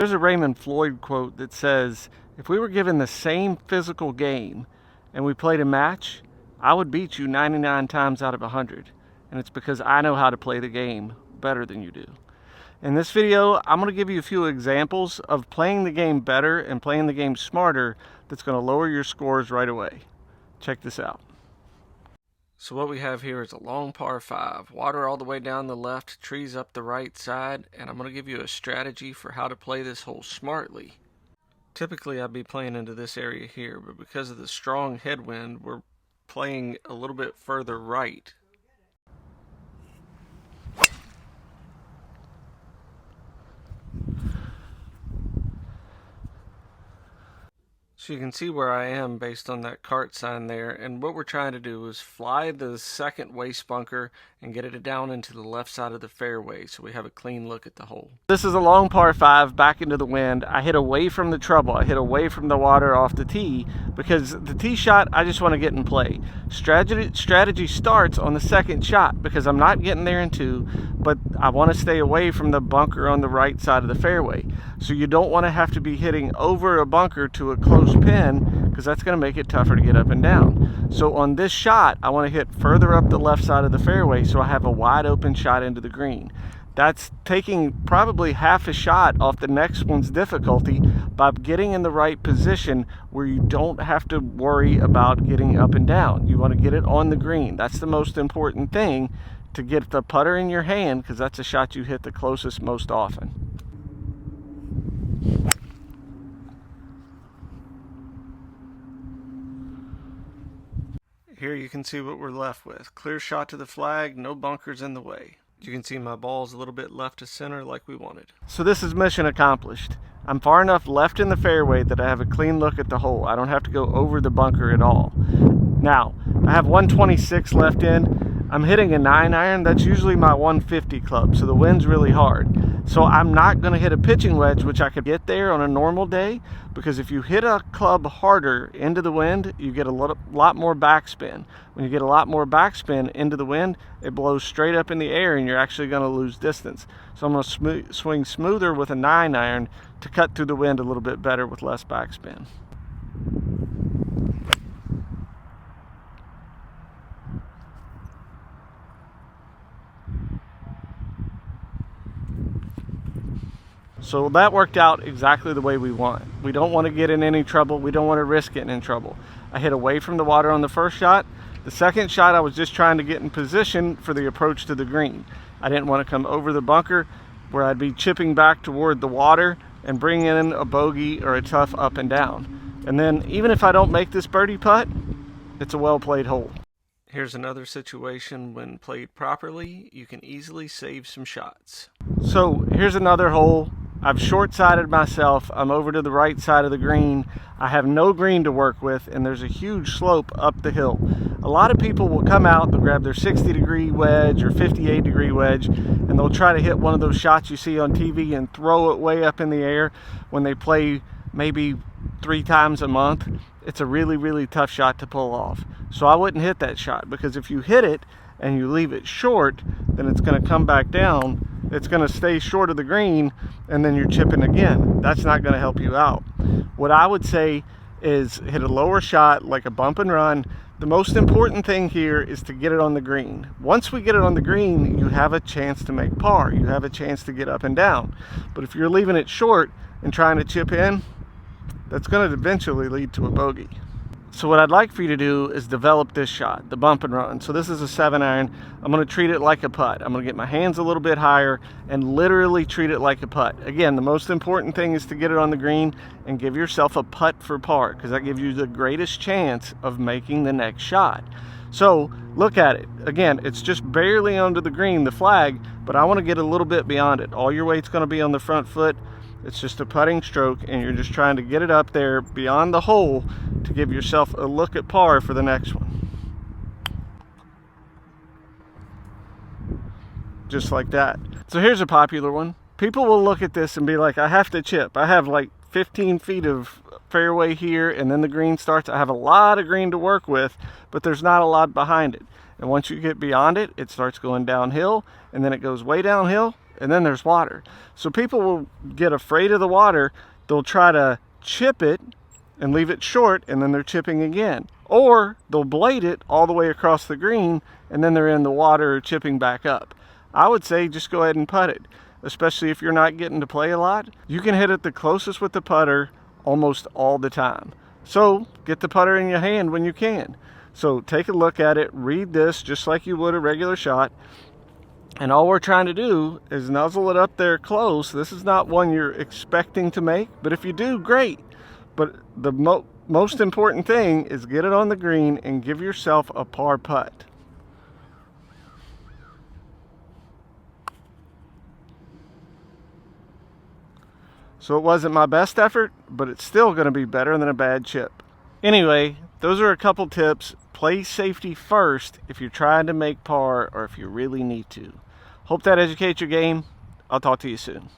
There's a Raymond Floyd quote that says, if we were given the same physical game and we played a match, I would beat you 99 times out of 100. And it's because I know how to play the game better than you do. In this video, I'm going to give you a few examples of playing the game better and playing the game smarter that's going to lower your scores right away. Check this out. So what we have here is a long par 5, water all the way down the left, trees up the right side, and I'm going to give you a strategy for how to play this hole smartly. Typically I'd be playing into this area here, but because of the strong headwind, we're playing a little bit further right. So you can see where I am based on that cart sign there, and what we're trying to do is fly the second waste bunker and get it down into the left side of the fairway so we have a clean look at the hole. This is a long par 5 back into the wind. I hit away from the trouble. I hit away from the water off the tee because the tee shot I just want to get in play. Strategy starts on the second shot because I'm not getting there in 2, but I want to stay away from the bunker on the right side of the fairway. So you don't want to have to be hitting over a bunker to a close pin because that's going to make it tougher to get up and down. So on this shot, I want to hit further up the left side of the fairway so I have a wide open shot into the green. That's taking probably half a shot off the next one's difficulty by getting in the right position where you don't have to worry about getting up and down. You want to get it on the green. That's the most important thing, to get the putter in your hand, because that's a shot you hit the closest most often. Here you can see what we're left with. Clear shot to the flag, no bunkers in the way. You can see my ball's a little bit left to center like we wanted. So this is mission accomplished. I'm far enough left in the fairway that I have a clean look at the hole. I don't have to go over the bunker at all. Now, I have 126 left in. I'm hitting a 9-iron. That's usually my 150 club, so the wind's really hard. So I'm not going to hit a pitching wedge, which I could get there on a normal day, because if you hit a club harder into the wind, you get a lot more backspin. When you get a lot more backspin into the wind, it blows straight up in the air and you're actually going to lose distance. So I'm going to swing smoother with a 9-iron to cut through the wind a little bit better with less backspin. So that worked out exactly the way we want. We don't want to get in any trouble. We don't want to risk getting in trouble. I hit away from the water on the first shot. The second shot, I was just trying to get in position for the approach to the green. I didn't want to come over the bunker where I'd be chipping back toward the water and bring in a bogey or a tough up and down. And then even if I don't make this birdie putt, it's a well-played hole. Here's another situation when played properly, you can easily save some shots. So here's another hole. I've short-sided myself. I'm over to the right side of the green. I have no green to work with, and there's a huge slope up the hill. A lot of people will come out, they'll grab their 60-degree wedge or 58-degree wedge, and they'll try to hit one of those shots you see on TV and throw it way up in the air when they play maybe 3 times a month. It's a really, really tough shot to pull off. So I wouldn't hit that shot, because if you hit it and you leave it short, then it's going to come back down. It's going to stay short of the green, and then you're chipping again. That's not going to help you out. What I would say is hit a lower shot, like a bump and run. The most important thing here is to get it on the green. Once we get it on the green, you have a chance to make par. You have a chance to get up and down. But if you're leaving it short and trying to chip in, that's going to eventually lead to a bogey. So what I'd like for you to do is develop this shot, the bump and run. So this is a 7-iron. I'm going to treat it like a putt. I'm going to get my hands a little bit higher and literally treat it like a putt. Again, the most important thing is to get it on the green and give yourself a putt for par, because that gives you the greatest chance of making the next shot. So look at it. Again, it's just barely under the green, the flag, but I want to get a little bit beyond it. All your weight's going to be on the front foot. It's just a putting stroke, and you're just trying to get it up there beyond the hole to give yourself a look at par for the next one. Just like that. So here's a popular one. People will look at this and be like, I have to chip. I have like 15 feet of fairway here, and then the green starts. I have a lot of green to work with, but there's not a lot behind it. And once you get beyond it, it starts going downhill, and then it goes way downhill, and then there's water. So people will get afraid of the water. They'll try to chip it and leave it short, and then they're chipping again. Or they'll blade it all the way across the green, and then they're in the water or chipping back up. I would say just go ahead and putt it, especially if you're not getting to play a lot. You can hit it the closest with the putter almost all the time. So get the putter in your hand when you can. So take a look at it, read this just like you would a regular shot. And all we're trying to do is nuzzle it up there close. This is not one you're expecting to make, but if you do, great. But the most important thing is get it on the green and give yourself a par putt. So it wasn't my best effort, but it's still going to be better than a bad chip. Anyway, those are a couple tips. Play safety first if you're trying to make par or if you really need to. Hope that educates your game. I'll talk to you soon.